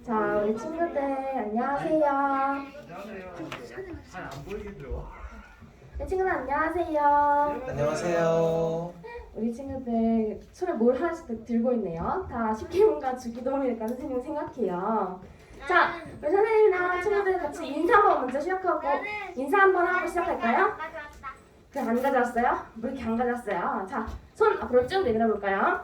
자, 우리 친구들 안녕하세요. 우리 친구들 안녕하세요. 안녕하세요. 우리 친구들 손에 뭘 하나씩 들고 있네요. 다 십계문과 주기도문일까 선생님 생각해요. 자, 우리 선생님이랑 친구들 같이 인사 한번 먼저 시작하고 인사 한번 하고 시작할까요? 그냥 안 가져왔어요? 왜 이렇게 안 가져왔어요? 자, 손 앞으로 쭉 내밀어 볼까요?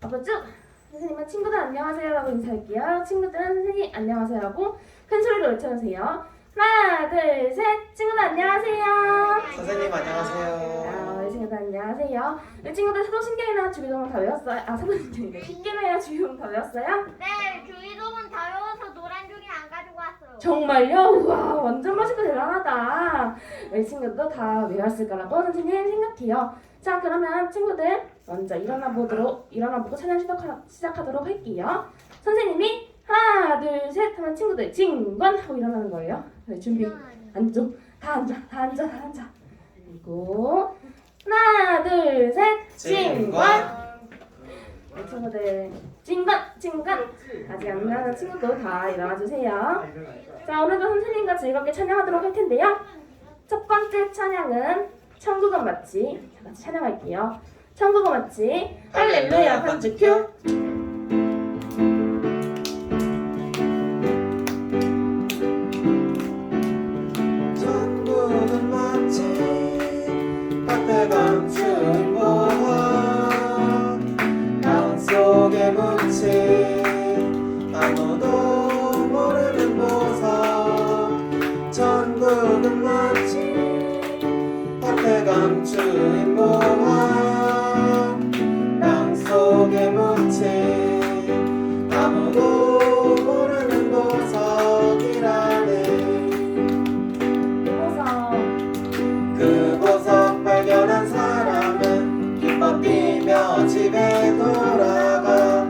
앞으로 쭉. 선생님은 친구들 안녕하세요 라고 인사할게요. 친구들은 선생님 안녕하세요 라고 큰 소리로 외쳐주세요. 하나, 둘, 셋. 친구들 안녕하세요. 선생님 안녕하세요. 우리 친구들 안녕하세요. 우리 친구들 사도신경이나 주기도문 다 외웠어요? 아, 사도신경이래. 십계명이나 주기도문 다 외웠어요? 네, 주기도문 다 외워서 노란 종이 안 가지고 왔어요. 정말요? 우와, 완전 멋있고 대단하다. 우리 친구도 다 외웠을 거라고 선생님 생각해요. 자, 그러면 친구들 먼저 일어나 보고 찬양 시작하도록 할게요. 선생님이 하나, 둘, 셋 하면 친구들 징권 하고 일어나는 거예요. 네, 준비. 앉아. 다 앉아. 그리고 하나, 둘, 셋. 징권. 우리 친구들 징권. 아직 안 일어나는 친구도 다 일어나 주세요. 자, 오늘도 선생님과 즐겁게 찬양하도록 할 텐데요. 첫 번째 찬양은 천국은 마치, 같이 찬양할게요. 천국은 마치 할렐루야 반주 큐. 천국은 마치 밭에 감춘 보화, 땅 속에 묻힌 아무도 모르는 보석. 천국은 마치 밭에 감춘 보화, 땅 속에 묻힌 아무도 모르는 보석이라네. 그 보석 발견한 사람은 기뻐 뛰며 집에 돌아가.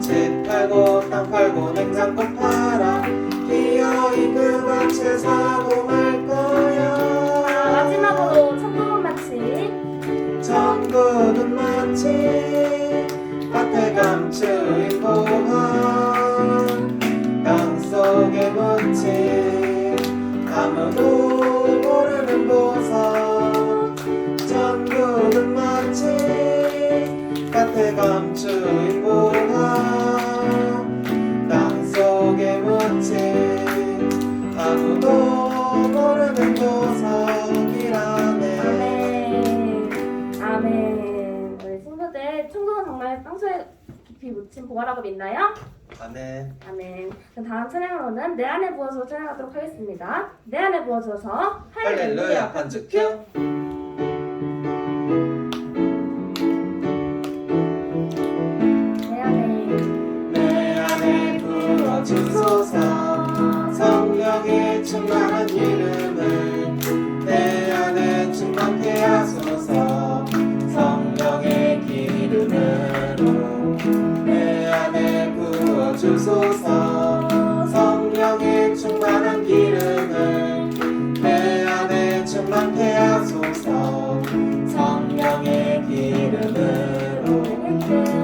집 팔고 땅 팔고 냉장고 팔아 비어있는 그 밭을 사고 말 거야. 마지막으로 천국은 마치 천국은 마치 밭에 감춘 보화, 땅 속에 묻힌 아무도 모르는 보석. 천국은 마치 밭에 감춘 보화, 땅 속에 묻힌 아무도 모르는 보석이라네. 아멘. 우리 친구들 천국은 정말 땅속에 깊이 묻힌 보화라고 믿나요? 아멘. 아멘. 그럼 다음 찬양으로는 내 안에 부어서 찬양하도록 하겠습니다. 내 안에 부어져서 할렐루야 반주 큐. 내 안에 부어주소서. 성령의 충만한 기름을 내 안에 충만케 하소서. 성령의 기름으로 내 안에 부어주소서. 성령의 충만한 기름을 내 안에 충만케 하소서. 성령의 기름으로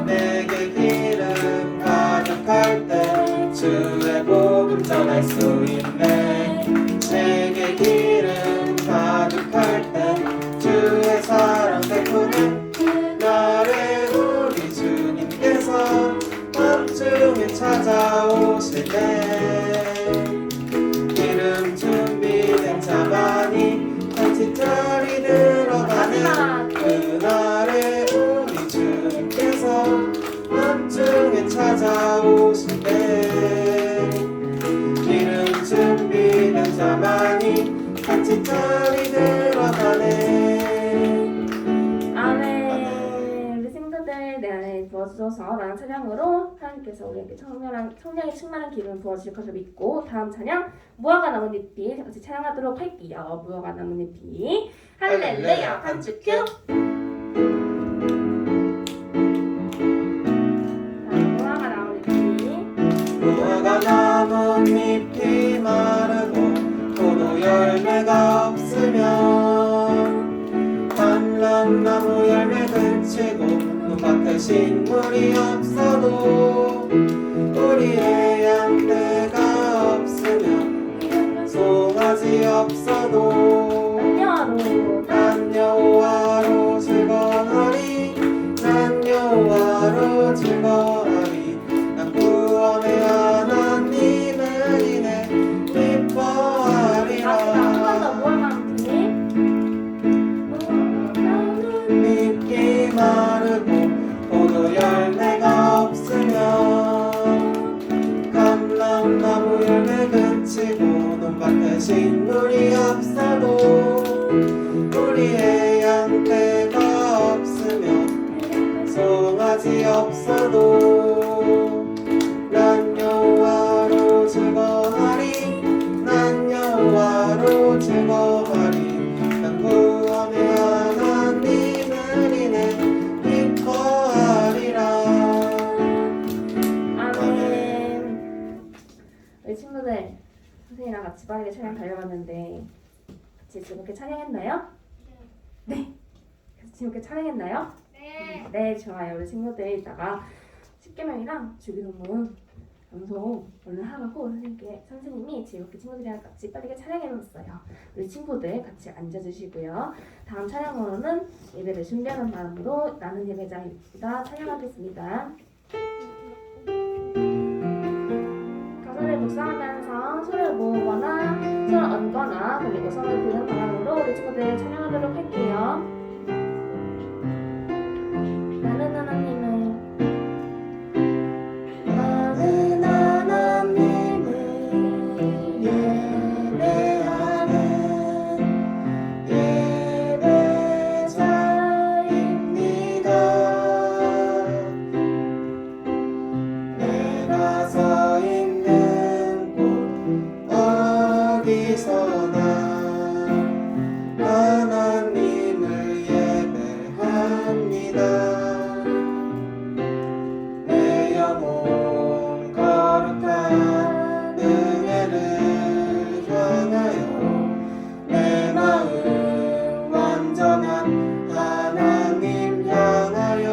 내게 기름 가득할 때 주의 복음 전할 수 있네. 내게 기름 가득할 때 주의 사랑 베푸네. 그날에 우리 주님께서 밤중에 찾아오실 때 기름 준비된 자만이 잔치자리 들어가네. 그날에 우리 주님께서 밤중에 찾아오실 때 기름 준비된 자만이 잔치자리 들어가네. 아멘. 우리 친구들 내 안에 부어주셔서 라는 찬양으로 하나님께서 우리에게 성령의 충만한 기름을 부어주실 것을 믿고 다음 찬양 무화과 나뭇잎이 같이 찬양하도록 할게요. 무화과 나뭇잎이 할렐루야 반주 큐. 무화과 나뭇잎이 마르고 포도 열매가 없으면 감람나무 열매 그치고 눈밭에 식물이 없어도 우리의 큰 식물이 없어도 우리의 양떼가 없으며 송아지 없어도 난 여호와로 즐거워하리 난 여호와로 즐거워하리 난 구원의 하나님을 인해 기뻐하리라. 아멘. 우리 친구들 선생님이랑 같이 빠르게 찬양 달려봤는데 같이 즐겁게 찬양했나요? 네. 같이 즐겁게 찬양했나요? 네. 네, 좋아요. 우리 친구들 이따가 10개명이랑 주기도문 방송 오늘 하고 선생님이 즐겁게 친구들이랑 같이 빠르게 찬양해줬어요. 우리 친구들 같이 앉아주시고요. 다음 찬양으로는 예배를 준비하는 마음으로 나는 예배자입니다. 찬양하겠습니다. 가사를 묵상하면서 손을 모으거나 손을 얹거나 그리고 손을 드는 방향으로 우리 친구들 찬양하도록 할게요. 나는 하나님을 내가 서 있는 곳 어디서나 하나님을 예배합니다. 내 영혼 거룩한 은혜를 향하여 내 마음 완전한 하나님 향하여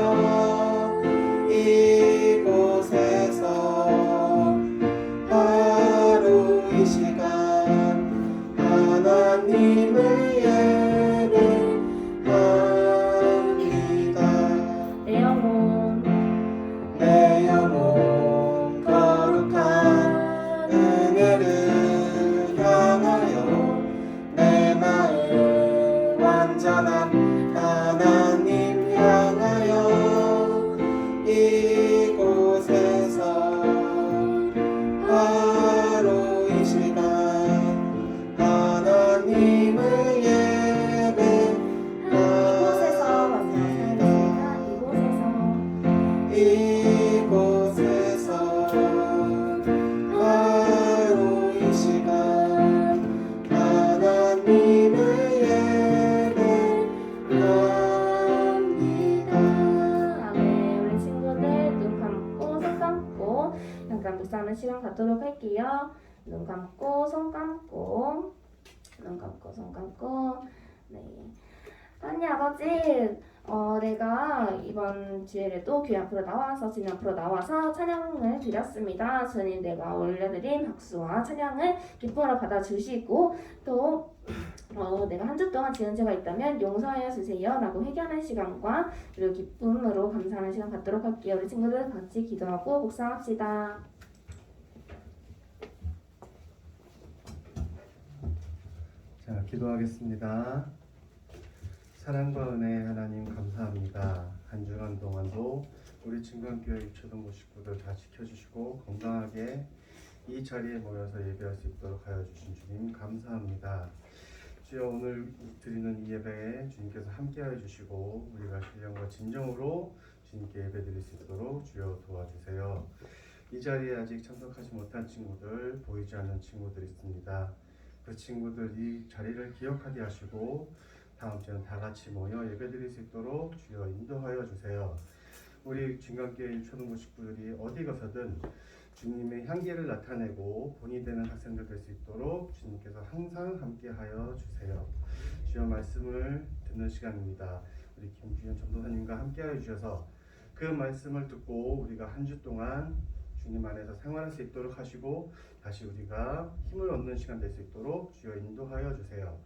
이곳에서 하루 이 시간 하나님을 예배합니다. 내 영혼 거룩한 은혜를 향하여 내 마음 완전한 하나님 향하여 이곳에서 하루 이 시간 하나님을 이곳에서 예배합니다. 이곳에서 하루 이 시간 하나님을 예배합니다. 아멘. 우리 친구들 눈 감고 손 감고 잠깐 묵상하는 시간 갖도록 할게요. 눈 감고 손 감고 눈 감고 손 감고. 네. 하나님 아버지, 내가 이번 주일에도 교회 앞으로 나와서 주님 앞으로 나와서 찬양을 드렸습니다. 주님, 내가 올려드린 박수와 찬양을 기쁨으로 받아주시고 또 내가 한 주 동안 지은 죄가 있다면 용서하여 주세요 라고 회개하는 시간과 그리고 기쁨으로 감사하는 시간 갖도록 할게요. 우리 친구들 같이 기도하고 묵상합시다. 자, 기도하겠습니다. 사랑과 은혜 하나님 감사합니다. 한 주간 동안도 우리 진강교회 유초등부 식구들 다 지켜주시고 건강하게 이 자리에 모여서 예배할 수 있도록 하여 주신 주님 감사합니다. 주여, 오늘 드리는 이 예배에 주님께서 함께하여 주시고 우리가 신령과 진정으로 주님께 예배드릴 수 있도록 주여 도와주세요. 이 자리에 아직 참석하지 못한 친구들, 보이지 않는 친구들 있습니다. 그 친구들 이 자리를 기억하게 하시고 다음 주에는 다 같이 모여 예배드릴 수 있도록 주여 인도하여 주세요. 우리 진강교회 초등부 식구들이 어디 가서든 주님의 향기를 나타내고 본이 되는 학생들 될 수 있도록 주님께서 항상 함께하여 주세요. 주여, 말씀을 듣는 시간입니다. 우리 김주현 전도사님과 함께하여 주셔서 그 말씀을 듣고 우리가 한 주 동안 주님 안에서 생활할 수 있도록 하시고 다시 우리가 힘을 얻는 시간 될 수 있도록 주여 인도하여 주세요.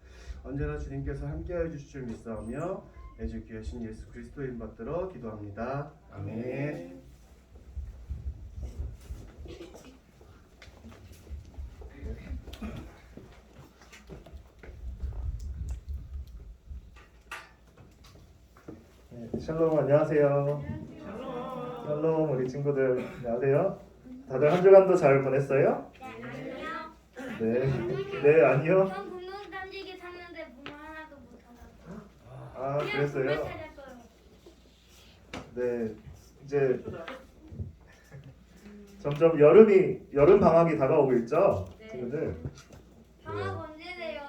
언제나 주님께서 함께하여 주실 줄 믿사오며 내 주 귀하신 예수 그리스도 이름 받들어 기도합니다. 아멘. 네, 샬롬, 안녕하세요. 샬롬, 우리 친구들 안녕하세요. 다들 한 주간도 잘 보냈어요? 네, 안녕. 네, 아니요. 전 분노 던지기 샀는데 분노 하나도 못 찾았어요. 아, 그냥 그랬어요? 분노 찾았어요. 네, 이제 점점 여름 방학이 다가오고 있죠, 친구들. 방학 언제 돼요?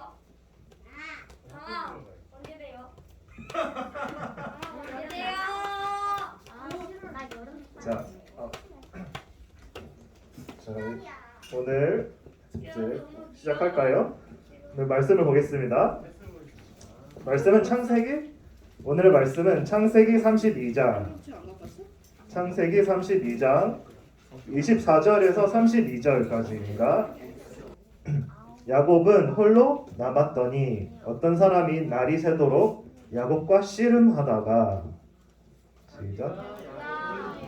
방학 언제 돼요? 방학 언제 돼요? 나 여름 자, 자, 오늘 이제 시작할까요? 오늘 말씀을 보겠습니다. 말씀은 창세기? 오늘의 말씀은 창세기 32장. 창세기 32장 24절에서 32절까지입니다. 야곱은 홀로 남았더니 어떤 사람이 날이 새도록 야곱과 씨름하다가 시작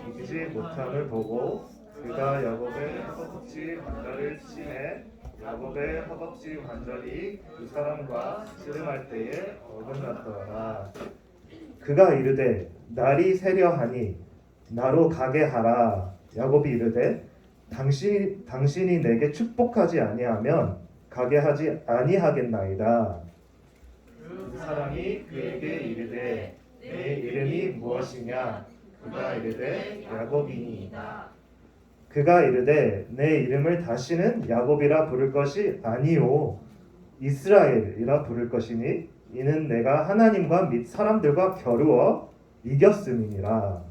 이기지 못함을 보고 그가 야곱의 허벅지 관절을 치매 야곱의 허벅지 관절이 그 사람과 씨름할 때에 어긋났더라. 그가 이르되 날이 새려 하니 나로 가게 하라. 야곱이 이르되 당신이 내게 축복하지 아니하면 가게 하지 아니하겠나이다. 그 사람이 그에게 이르되 내 이름이 무엇이냐? 그가 이르되 야곱이니이다. 그가 이르되 내 이름을 다시는 야곱이라 부를 것이 아니요 이스라엘이라 부를 것이니 이는 내가 하나님과 및 사람들과 겨루어 이겼음이니라.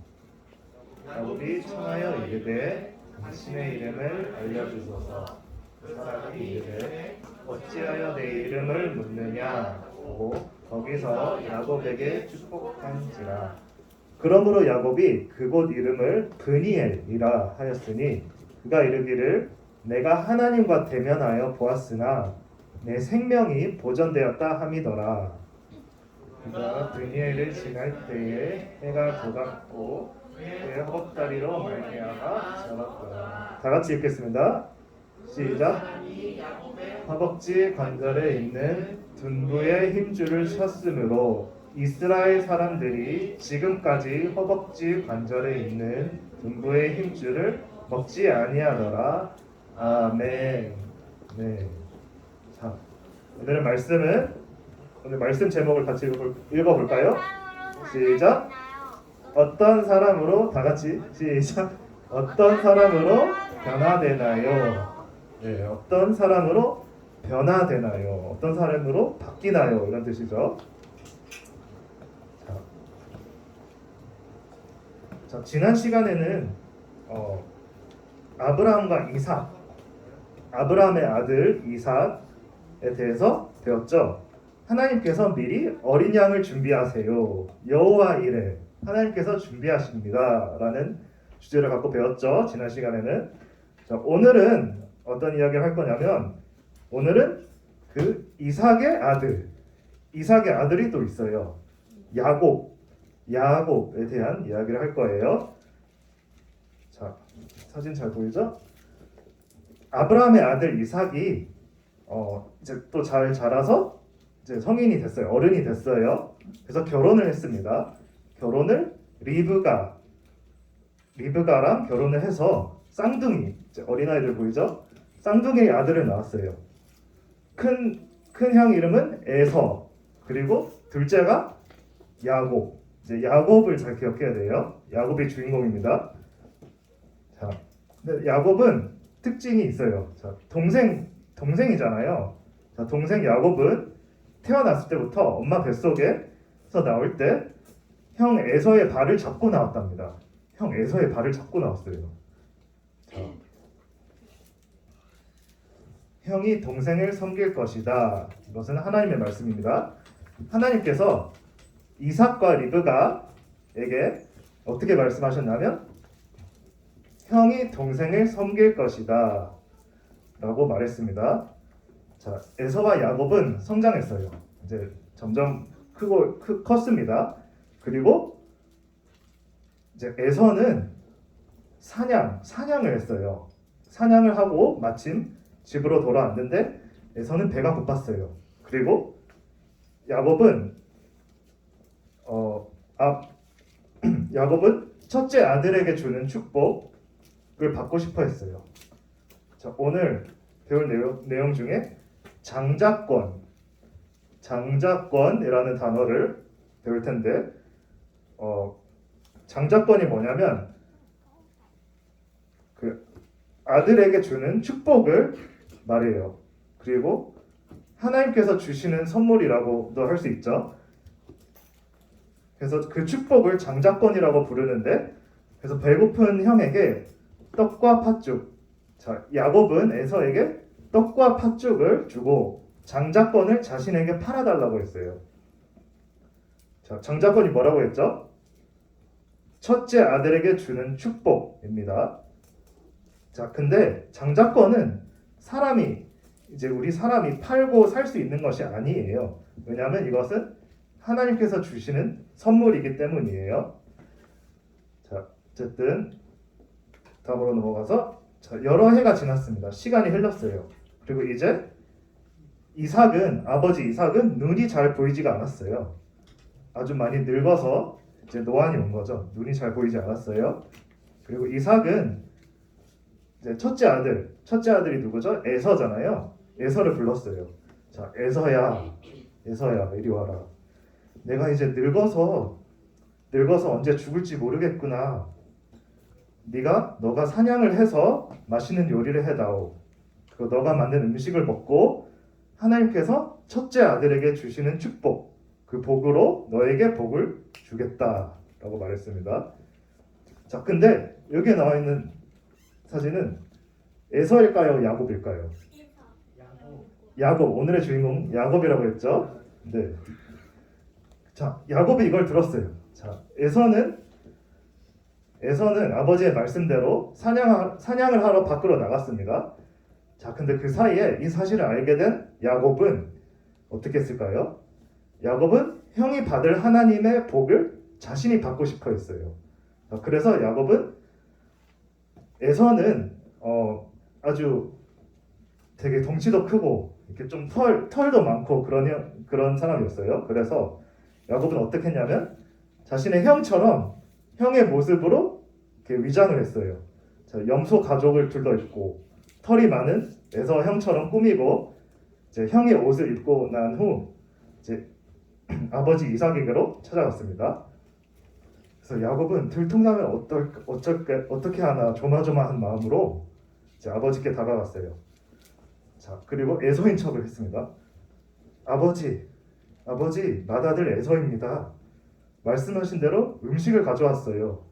야곱이 청하여 이르되 당신의 이름을 알려주소서. 그 사람이 이르되 어찌하여 내 이름을 묻느냐 하고 거기서 야곱에게 축복한지라. 그러므로 야곱이 그곳 이름을 브니엘이라 하였으니 그가 이르기를 내가 하나님과 대면하여 보았으나 내 생명이 보존되었다 함이더라. 그가 브니엘을 지날 때에 해가 돋았고 그의 허벅다리로 말미암아 자랐더라. 다 같이 읽겠습니다. 시작. 허벅지 관절에 있는 둔부의 힘줄을 쳤으므로 이스라엘 사람들이 지금까지 허벅지 관절에 있는 둔부의 힘줄을 먹지 아니하더라. 아멘. 네. 자, 오늘 말씀 제목을 같이 읽어볼까요? 시작. 어떤 사람으로 다 같이 시작. 어떤 사람으로 변화되나요? 네, 어떤 사람으로 변화되나요? 어떤 사람으로 바뀌나요? 이런 뜻이죠. 자, 지난 시간에는 아브라함과 이삭, 아브라함의 아들 이삭에 대해서 배웠죠. 하나님께서 미리 어린 양을 준비하세요. 여호와 이레 하나님께서 준비하십니다. 라는 주제를 갖고 배웠죠. 지난 시간에는. 자, 오늘은 어떤 이야기를 할 거냐면 오늘은 그 이삭의 아들이 또 있어요. 야곱에 대한 이야기를 할 거예요. 자, 사진 잘 보이죠? 아브라함의 아들 이삭이 이제 또 잘 자라서 이제 성인이 됐어요. 어른이 됐어요. 그래서 결혼을 했습니다. 결혼을 리브가랑 결혼을 해서 쌍둥이, 이제 어린아이들 보이죠? 쌍둥이 아들을 낳았어요. 큰 형 이름은 에서, 그리고 둘째가 야곱. 이제 야곱을 잘 기억해야 돼요. 야곱이 주인공입니다. 자, 근데 야곱은 특징이 있어요. 자, 동생이잖아요. 자, 동생 야곱은 태어났을 때부터 엄마 뱃속에서 나올 때 형 에서의 발을 잡고 나왔답니다. 형 에서의 발을 잡고 나왔어요. 자, 형이 동생을 섬길 것이다. 이것은 하나님의 말씀입니다. 하나님께서 이삭과 리브가에게 어떻게 말씀하셨냐면 형이 동생을 섬길 것이다 라고 말했습니다. 자, 에서와 야곱은 성장했어요. 이제 점점 컸습니다. 그리고 이제 에서는 사냥을 했어요. 사냥을 하고 마침 집으로 돌아왔는데 에서는 배가 고팠어요. 그리고 야곱은 야곱은 첫째 아들에게 주는 축복을 받고 싶어 했어요. 자, 오늘 배울 내용 중에 장자권이라는 단어를 배울 텐데 장자권이 뭐냐면 그 아들에게 주는 축복을 말해요. 그리고 하나님께서 주시는 선물이라고도 할 수 있죠. 그래서 그 축복을 장자권이라고 부르는데, 그래서 배고픈 형에게 떡과 팥죽, 자 야곱은 에서에게 떡과 팥죽을 주고 장자권을 자신에게 팔아달라고 했어요. 자, 장자권이 뭐라고 했죠? 첫째 아들에게 주는 축복입니다. 자, 근데 장자권은 우리 사람이 팔고 살 수 있는 것이 아니에요. 왜냐하면 이것은 하나님께서 주시는 선물이기 때문이에요. 자, 어쨌든 다음으로 넘어가서, 자, 여러 해가 지났습니다. 시간이 흘렀어요. 그리고 이제 아버지 이삭은 눈이 잘 보이지가 않았어요. 아주 많이 늙어서 이제 노안이 온 거죠. 눈이 잘 보이지 않았어요. 그리고 이삭은 이제 첫째 아들이 누구죠? 에서잖아요. 에서를 불렀어요. 자, 에서야 이리 와라. 내가 이제 늙어서 언제 죽을지 모르겠구나. 너가 사냥을 해서 맛있는 요리를 해다오. 그리고 너가 만든 음식을 먹고 하나님께서 첫째 아들에게 주시는 축복, 그 복으로 너에게 복을 주겠다라고 말했습니다. 자, 근데 여기에 나와 있는 사진은 에서일까요? 야곱일까요? 야곱, 오늘의 주인공 야곱이라고 했죠. 네. 자, 야곱이 이걸 들었어요. 자, 에서는 아버지의 말씀대로 사냥을 하러 밖으로 나갔습니다. 자, 근데 그 사이에 이 사실을 알게 된 야곱은 어떻게 했을까요? 야곱은 형이 받을 하나님의 복을 자신이 받고 싶어 했어요. 그래서 에서는 아주 되게 덩치도 크고 이렇게 좀 털도 많고 그런 사람이었어요. 그래서 야곱은 어떻게 했냐면 자신의 형의 모습으로 이렇게 위장을 했어요. 자, 염소 가죽을 둘러 입고 털이 많은 에서 형처럼 꾸미고 이제 형의 옷을 입고 난 후 이제 아버지 이삭에게로 찾아갔습니다. 그래서 야곱은 들통나면 어떻게 하나 조마조마한 마음으로 이제 아버지께 다가갔어요. 자, 그리고 에서인 척을 했습니다. 아버지, 맏아들 에서입니다. 말씀하신 대로 음식을 가져왔어요.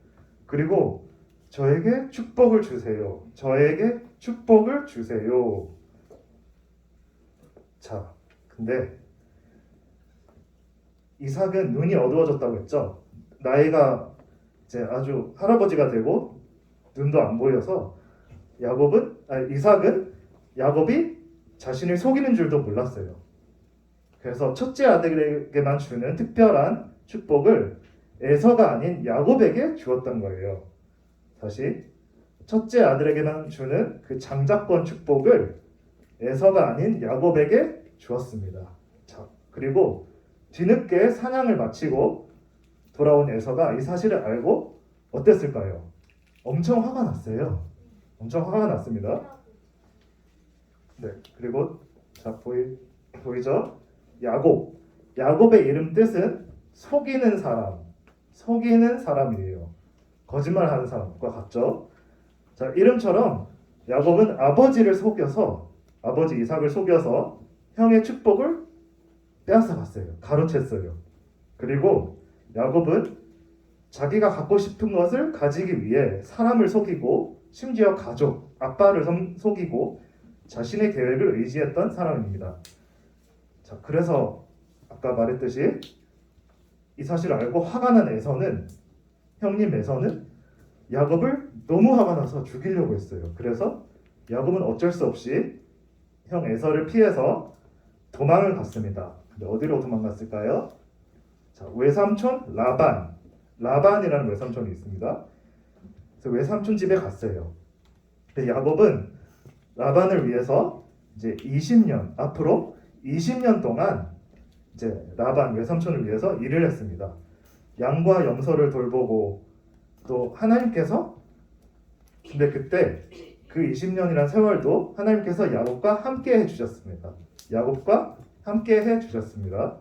그리고 저에게 축복을 주세요. 자, 근데 이삭은 눈이 어두워졌다고 했죠. 나이가 이제 아주 할아버지가 되고 눈도 안 보여서 이삭은 야곱이 자신을 속이는 줄도 몰랐어요. 그래서 첫째 아들에게만 주는 특별한 축복을 에서가 아닌 야곱에게 주었던 거예요. 다시, 첫째 아들에게만 주는 그 장자권 축복을 에서가 아닌 야곱에게 주었습니다. 자, 그리고 뒤늦게 사냥을 마치고 돌아온 에서가 이 사실을 알고 어땠을까요? 엄청 화가 났어요. 엄청 화가 났습니다. 네, 그리고 자, 보이죠? 야곱의 이름 뜻은 속이는 사람이에요. 거짓말하는 사람과 같죠? 자, 이름처럼 야곱은 아버지 이삭을 속여서 형의 축복을 빼앗아 갔어요. 가로챘어요. 그리고 야곱은 자기가 갖고 싶은 것을 가지기 위해 사람을 속이고 심지어 아빠를 속이고 자신의 계획을 의지했던 사람입니다. 자, 그래서 아까 말했듯이 이 사실을 알고 화가 난 형님 에서는 야곱을 너무 화가 나서 죽이려고 했어요. 그래서 야곱은 어쩔 수 없이 형 에서를 피해서 도망을 갔습니다. 근데 어디로 도망갔을까요? 자, 외삼촌 라반이라는 외삼촌이 있습니다. 그래서 외삼촌 집에 갔어요. 야곱은 라반을 위해서 이제 앞으로 20년 동안 이제 라반 외삼촌을 위해서 일을 했습니다. 양과 염소를 돌보고 또 하나님께서 근데 그때 그 20년이란 세월도 하나님께서 야곱과 함께 해주셨습니다. 야곱과 함께 해주셨습니다.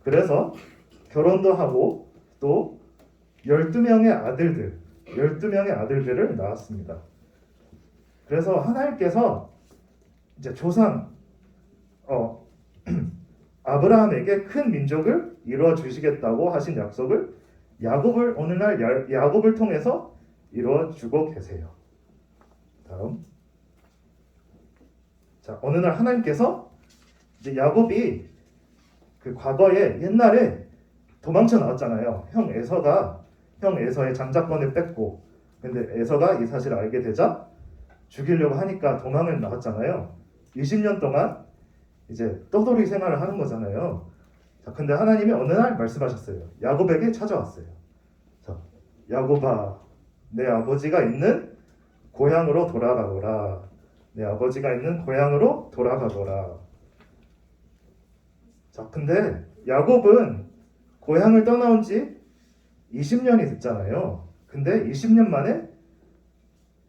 그래서 결혼도 하고 또 12명의 아들들을 낳았습니다. 그래서 하나님께서 이제 조상 아브라함에게 큰 민족을 이루어 주시겠다고 하신 약속을 야곱을 오늘날 야곱을 통해서 이루어 주고 계세요. 다음. 자, 어느 날 하나님께서 이제 야곱이 그 과거에 옛날에 도망쳐 나왔잖아요. 형 에서의 장자권을 뺏고, 근데 에서가 이 사실을 알게 되자 죽이려고 하니까 도망을 나왔잖아요. 20년 동안 이제 떠돌이 생활을 하는 거잖아요. 자, 근데 하나님이 어느 날 말씀하셨어요. 야곱에게 찾아왔어요. 자, 야곱아, 내 아버지가 있는 고향으로 돌아가거라. 내 아버지가 있는 고향으로 돌아가거라. 자, 근데 야곱은 고향을 떠나온 지 20년이 됐잖아요. 근데 20년 만에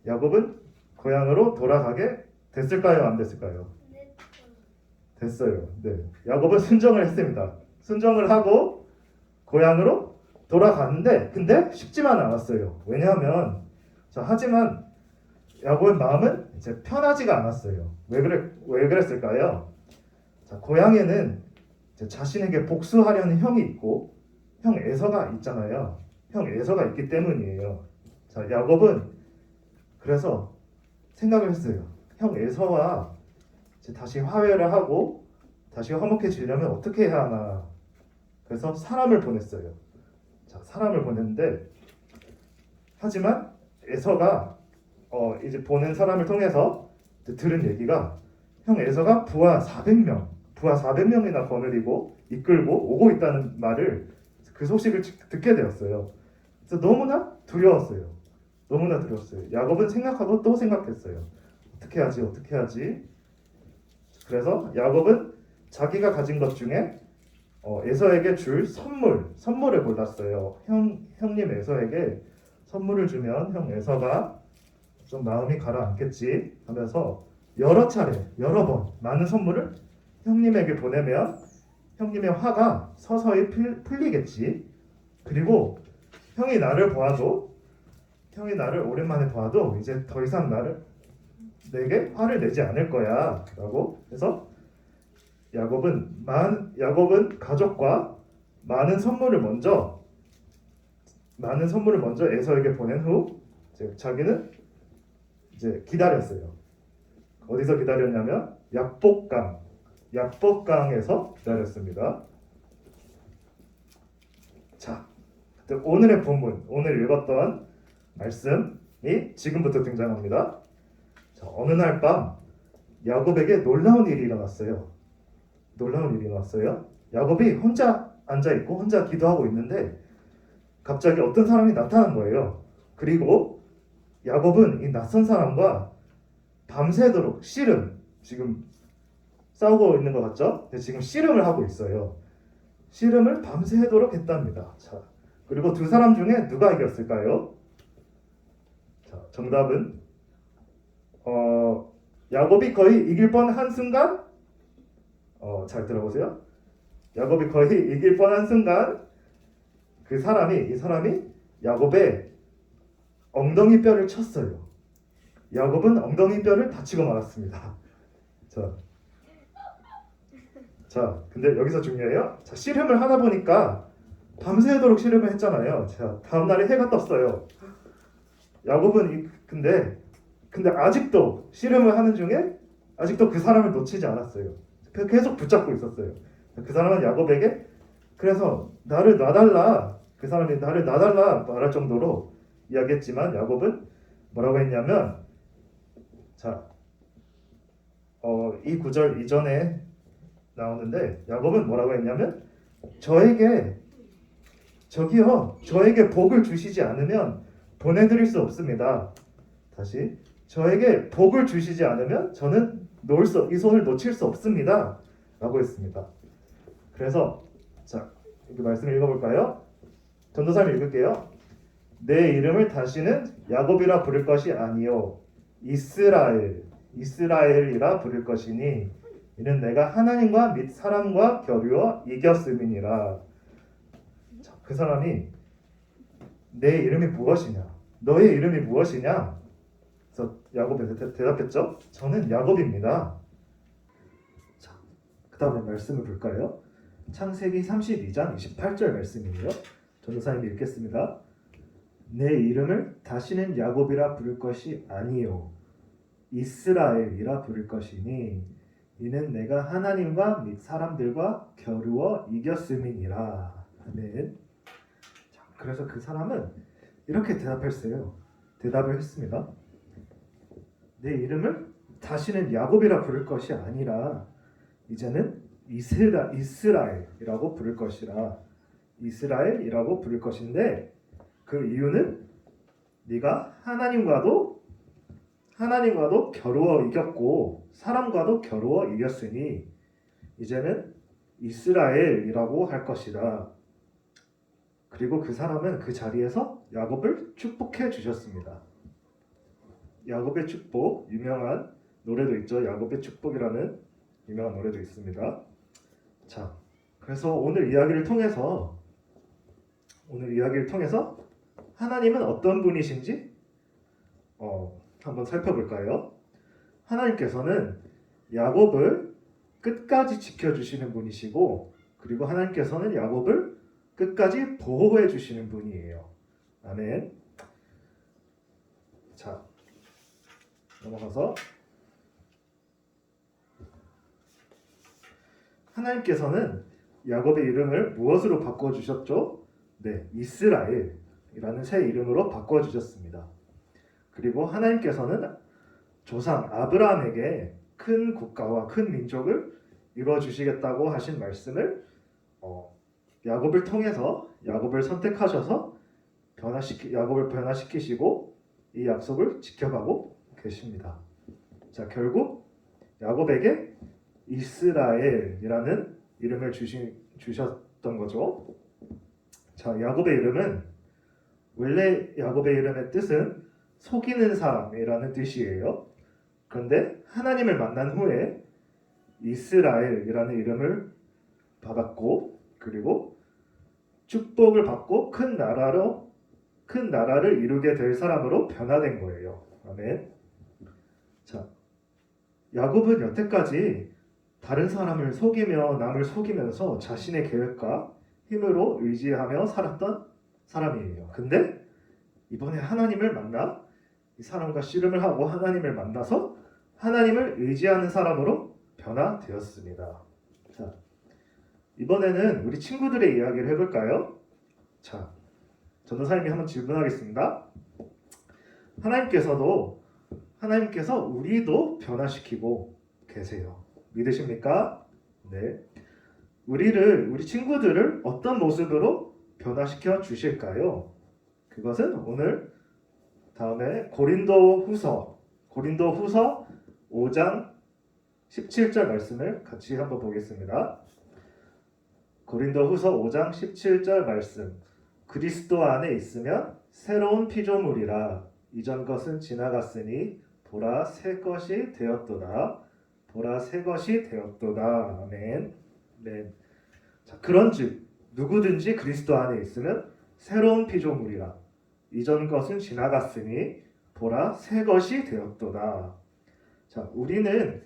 야곱은 고향으로 돌아가게 됐을까요? 안 됐을까요? 됐어요. 네. 야곱은 순종을 했습니다. 순종을 하고 고향으로 돌아갔는데, 근데 쉽지만 않았어요. 왜냐하면, 자, 하지만 야곱의 마음은 이제 편하지가 않았어요. 왜 그랬을까요? 자, 고향에는 이제 자신에게 복수하려는 형이 있고 형 에서가 있잖아요. 형 에서가 있기 때문이에요. 자, 야곱은 그래서 생각을 했어요. 형 에서와 이제 다시 화해를 하고 다시 화목해지려면 어떻게 해야 하나. 그래서 사람을 보냈어요. 자, 사람을 보냈는데, 하지만 에서가 이제 보낸 사람을 통해서 들은 얘기가 형 에서가 부하 400명이나 거느리고 이끌고 오고 있다는 말을, 그 소식을 듣게 되었어요. 그래서 너무나 두려웠어요. 야곱은 생각하고 또 생각했어요. 어떻게 하지? 그래서 야곱은 자기가 가진 것 중에 에서에게 줄 선물을 골랐어요. 형님 에서에게 선물을 주면 형 에서가 좀 마음이 가라앉겠지 하면서 여러 번 많은 선물을 형님에게 보내면 형님의 화가 서서히 풀리겠지. 그리고 형이 나를 오랜만에 보아도 이제 더 이상 내게 화를 내지 않을 거야 라고 해서 야곱은 가족과 많은 선물을 먼저 에서에게 보낸 후 이제 자기는 이제 기다렸어요. 어디서 기다렸냐면 약복강에서 기다렸습니다. 자, 오늘의 본문, 오늘 읽었던 말씀이 지금부터 등장합니다. 자, 어느 날 밤 야곱에게 놀라운 일이 일어났어요. 야곱이 혼자 앉아있고 혼자 기도하고 있는데 갑자기 어떤 사람이 나타난 거예요. 그리고 야곱은 이 낯선 사람과 밤새도록 지금 싸우고 있는 것 같죠? 근데 지금 씨름을 하고 있어요. 씨름을 밤새도록 했답니다. 자, 그리고 두 사람 중에 누가 이겼을까요? 자, 정답은 야곱이 거의 이길 뻔한 순간, 잘 들어보세요. 야곱이 거의 이길 뻔한 순간 이 사람이 야곱의 엉덩이 뼈를 쳤어요. 야곱은 엉덩이 뼈를 다치고 말았습니다. 자, 근데 여기서 중요해요. 자, 씨름을 하다 보니까 밤새도록 씨름을 했잖아요. 자, 다음날에 해가 떴어요. 야곱은 근데 아직도 씨름을 하는 중에 아직도 그 사람을 놓치지 않았어요. 계속 붙잡고 있었어요. 그 사람은 야곱에게 그래서 나를 놔달라, 그 사람이 나를 놔달라 말할 정도로 이야기했지만 야곱은 뭐라고 했냐면, 자, 이 구절 이전에 나오는데 야곱은 뭐라고 했냐면 저에게 복을 주시지 않으면 보내드릴 수 없습니다. 다시, 저에게 복을 주시지 않으면 저는 이 손을 놓칠 수 없습니다 라고 했습니다. 그래서 자, 이 말씀 읽어볼까요? 전도사님 읽을게요. 내 이름을 다시는 야곱이라 부를 것이 아니요 이스라엘이라 부를 것이니 이는 내가 하나님과 및 사람과 겨루어 이겼음이니라. 자, 그 사람이 내 이름이 무엇이냐? 너의 이름이 무엇이냐? 그래서 야곱이 대답했죠. 저는 야곱입니다. 자, 그 다음에 말씀을 볼까요? 창세기 32장 28절 말씀이에요. 전도사님이 읽겠습니다. 내 이름을 다시는 야곱이라 부를 것이 아니요 이스라엘이라 부를 것이니 이는 내가 하나님과 및 사람들과 겨루어 이겼음이니라. 아멘. 자, 그래서 그 사람은 이렇게 대답을 했습니다. 내 이름을 다시는 야곱이라 부를 것이 아니라 이제는 이스라엘이라고 부를 것이라. 이스라엘이라고 부를 것인데 그 이유는 네가 하나님과도 겨루어 이겼고 사람과도 겨루어 이겼으니 이제는 이스라엘이라고 할 것이다. 그리고 그 사람은 그 자리에서 야곱을 축복해 주셨습니다. 야곱의 축복, 유명한 노래도 있죠. 야곱의 축복이라는 유명한 노래도 있습니다. 자, 그래서 오늘 이야기를 통해서 하나님은 어떤 분이신지 한번 살펴볼까요? 하나님께서는 야곱을 끝까지 지켜주시는 분이시고 그리고 하나님께서는 야곱을 끝까지 보호해 주시는 분이에요. 아멘. 자, 넘어가서 하나님께서는 야곱의 이름을 무엇으로 바꿔주셨죠? 네, 이스라엘이라는 새 이름으로 바꿔주셨습니다. 그리고 하나님께서는 조상 아브라함에게 큰 국가와 큰 민족을 이루어주시겠다고 하신 말씀을 야곱을 통해서 야곱을 선택하셔서 야곱을 변화시키시고 이 약속을 지켜가고 계십니다. 자, 결국 야곱에게 이스라엘이라는 이름을 주셨던 거죠. 자, 야곱의 이름은 원래 야곱의 이름의 뜻은 속이는 사람이라는 뜻이에요. 그런데 하나님을 만난 후에 이스라엘이라는 이름을 받았고 그리고 축복을 받고 큰 나라를 이루게 될 사람으로 변화된 거예요. 아멘. 자, 야곱은 여태까지 다른 사람을 속이며 남을 속이면서 자신의 계획과 힘으로 의지하며 살았던 사람이에요. 근데 이번에 하나님을 만나 이 사람과 씨름을 하고 하나님을 만나서 하나님을 의지하는 사람으로 변화되었습니다. 자, 이번에는 우리 친구들의 이야기를 해볼까요? 자, 전도사님이 한번 질문하겠습니다. 하나님께서 우리도 변화시키고 계세요. 믿으십니까? 네. 우리 친구들을 어떤 모습으로 변화시켜 주실까요? 그것은 오늘 다음에 고린도후서 5장 17절 말씀을 같이 한번 보겠습니다. 고린도후서 5장 17절 말씀. 그리스도 안에 있으면 새로운 피조물이라. 이전 것은 지나갔으니 보라 새 것이 되었도다. 보라 새 것이 되었도다. 아멘. 네. 자, 그런즉 누구든지 그리스도 안에 있으면 새로운 피조물이라. 이전 것은 지나갔으니 보라 새 것이 되었도다. 자, 우리는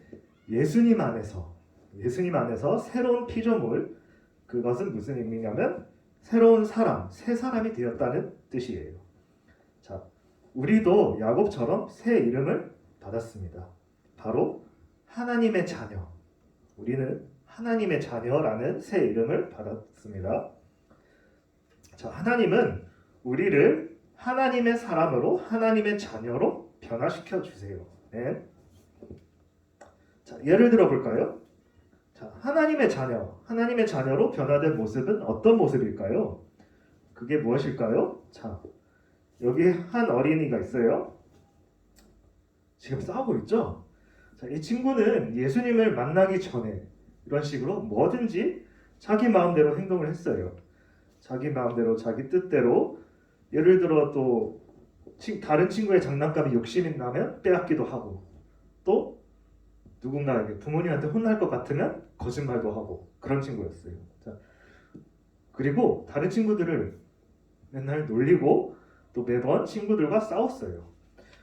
예수님 안에서 새로운 피조물, 그것은 무슨 의미냐면 새로운 사람, 새 사람이 되었다는 뜻이에요. 자, 우리도 야곱처럼 새 이름을 받았습니다. 바로 하나님의 자녀. 우리는 하나님의 자녀라는 새 이름을 받았습니다. 자, 하나님은 우리를 하나님의 사람으로, 하나님의 자녀로 변화시켜 주세요. 네. 자, 예를 들어 볼까요? 자, 하나님의 자녀로 변화된 모습은 어떤 모습일까요? 그게 무엇일까요? 자, 여기 한 어린이가 있어요. 지금 싸우고 있죠? 자, 이 친구는 예수님을 만나기 전에 이런 식으로 뭐든지 자기 마음대로 행동을 했어요. 자기 마음대로, 자기 뜻대로. 예를 들어 또 다른 친구의 장난감이 욕심이 나면 빼앗기도 하고, 또 누군가에게 부모님한테 혼날 것 같으면 거짓말도 하고 그런 친구였어요. 자, 그리고 다른 친구들을 맨날 놀리고 또 매번 친구들과 싸웠어요.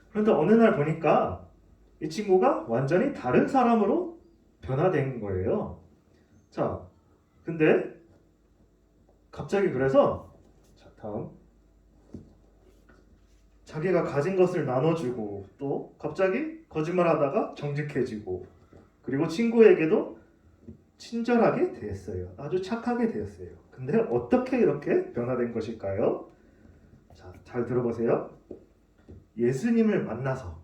그런데 어느 날 보니까 이 친구가 완전히 다른 사람으로 변화된 거예요. 자, 근데 갑자기 그래서 자, 다음 자기가 가진 것을 나눠주고 또 갑자기 거짓말하다가 정직해지고 그리고 친구에게도 친절하게 대했어요. 아주 착하게 대했어요. 근데 어떻게 이렇게 변화된 것일까요? 자, 잘 들어보세요. 예수님을 만나서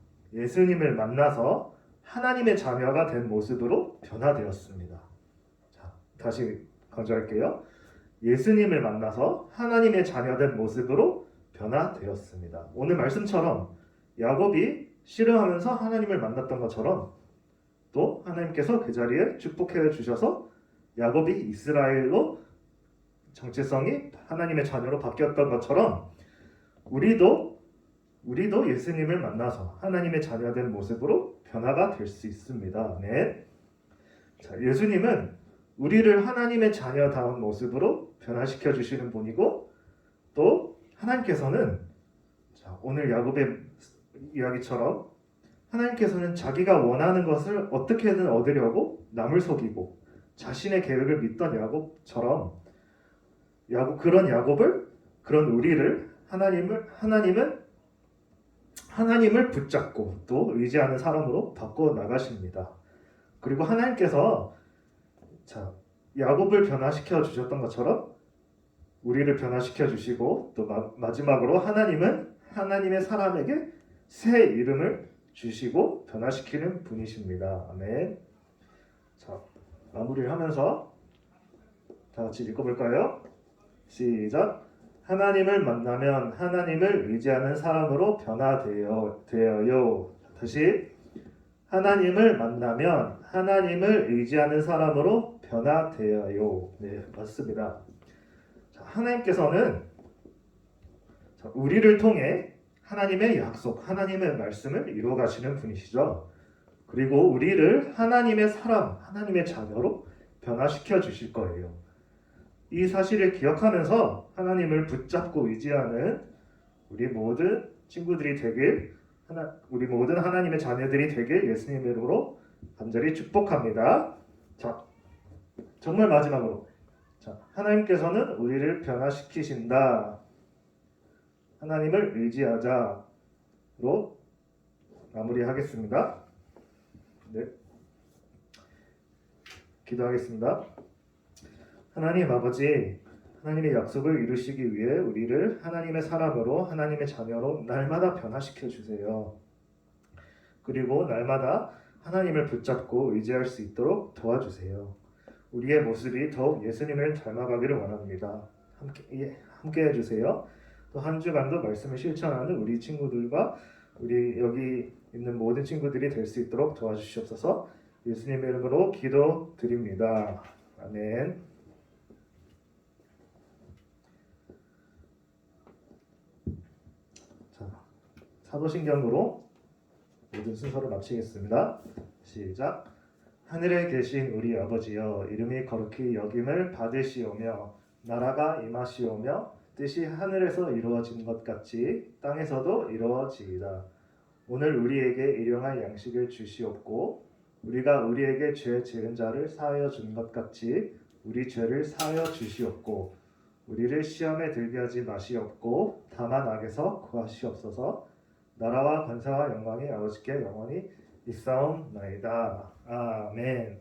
하나님의 자녀가 된 모습으로 변화되었습니다. 자, 다시 강조할게요. 예수님을 만나서 하나님의 자녀된 모습으로 변화되었습니다. 오늘 말씀처럼 야곱이 씨름하면서 하나님을 만났던 것처럼 또 하나님께서 그 자리에 축복해 주셔서 야곱이 이스라엘로 정체성이 하나님의 자녀로 바뀌었던 것처럼 우리도 예수님을 만나서 하나님의 자녀된 모습으로 변화가 될 수 있습니다. 네. 자, 예수님은 우리를 하나님의 자녀다운 모습으로 변화시켜 주시는 분이고 또 하나님께서는 자, 오늘 야곱의 이야기처럼 하나님께서는 자기가 원하는 것을 어떻게든 얻으려고 남을 속이고 자신의 계획을 믿던 야곱처럼 그런 우리를 하나님을 붙잡고 또 의지하는 사람으로 바꿔 나가십니다. 그리고 하나님께서 자, 야곱을 변화시켜 주셨던 것처럼 우리를 변화시켜 주시고 또 마지막으로 하나님은 하나님의 사람에게 새 이름을 주시고 변화시키는 분이십니다. 아멘. 자, 마무리를 하면서 다 같이 읽어볼까요? 시작. 하나님을 만나면 하나님을 의지하는 사람으로 변화되어요. 다시. 하나님을 만나면 하나님을 의지하는 사람으로 변화되어요. 네, 맞습니다. 자, 하나님께서는 우리를 통해 하나님의 약속, 하나님의 말씀을 이루어 가시는 분이시죠. 그리고 우리를 하나님의 사람, 하나님의 자녀로 변화시켜 주실 거예요. 이 사실을 기억하면서 하나님을 붙잡고 의지하는 우리 모든 친구들이 되길, 우리 모든 하나님의 자녀들이 되길 예수님의 이름으로 간절히 축복합니다. 자, 정말 마지막으로 자, 하나님께서는 우리를 변화시키신다. 하나님을 의지하자로 마무리하겠습니다. 네. 기도하겠습니다. 하나님 아버지, 하나님의 약속을 이루시기 위해 우리를 하나님의 사람으로 하나님의 자녀로 날마다 변화시켜 주세요. 그리고 날마다 하나님을 붙잡고 의지할 수 있도록 도와주세요. 우리의 모습이 더욱 예수님을 닮아가기를 원합니다. 함께 해주세요. 또 한 주간도 말씀을 실천하는 우리 친구들과 우리 여기 있는 모든 친구들이 될 수 있도록 도와주시옵소서. 예수님의 이름으로 기도드립니다. 아멘. 자, 사도신경으로 모든 순서를 마치겠습니다. 시작. 하늘에 계신 우리 아버지여, 이름이 거룩히 여김을 받으시오며 나라가 임하시오며 뜻이 하늘에서 이루어진 것 같이 땅에서도 이루어지이다. 오늘 우리에게 일용할 양식을 주시옵고 우리가 우리에게 죄 지은 자를 사하여 준 것 같이 우리 죄를 사하여 주시옵고 우리를 시험에 들게 하지 마시옵고 다만 악에서 구하시옵소서. 나라와 권세와 영광이 아버지께 영원히 있사옵나이다. 아멘.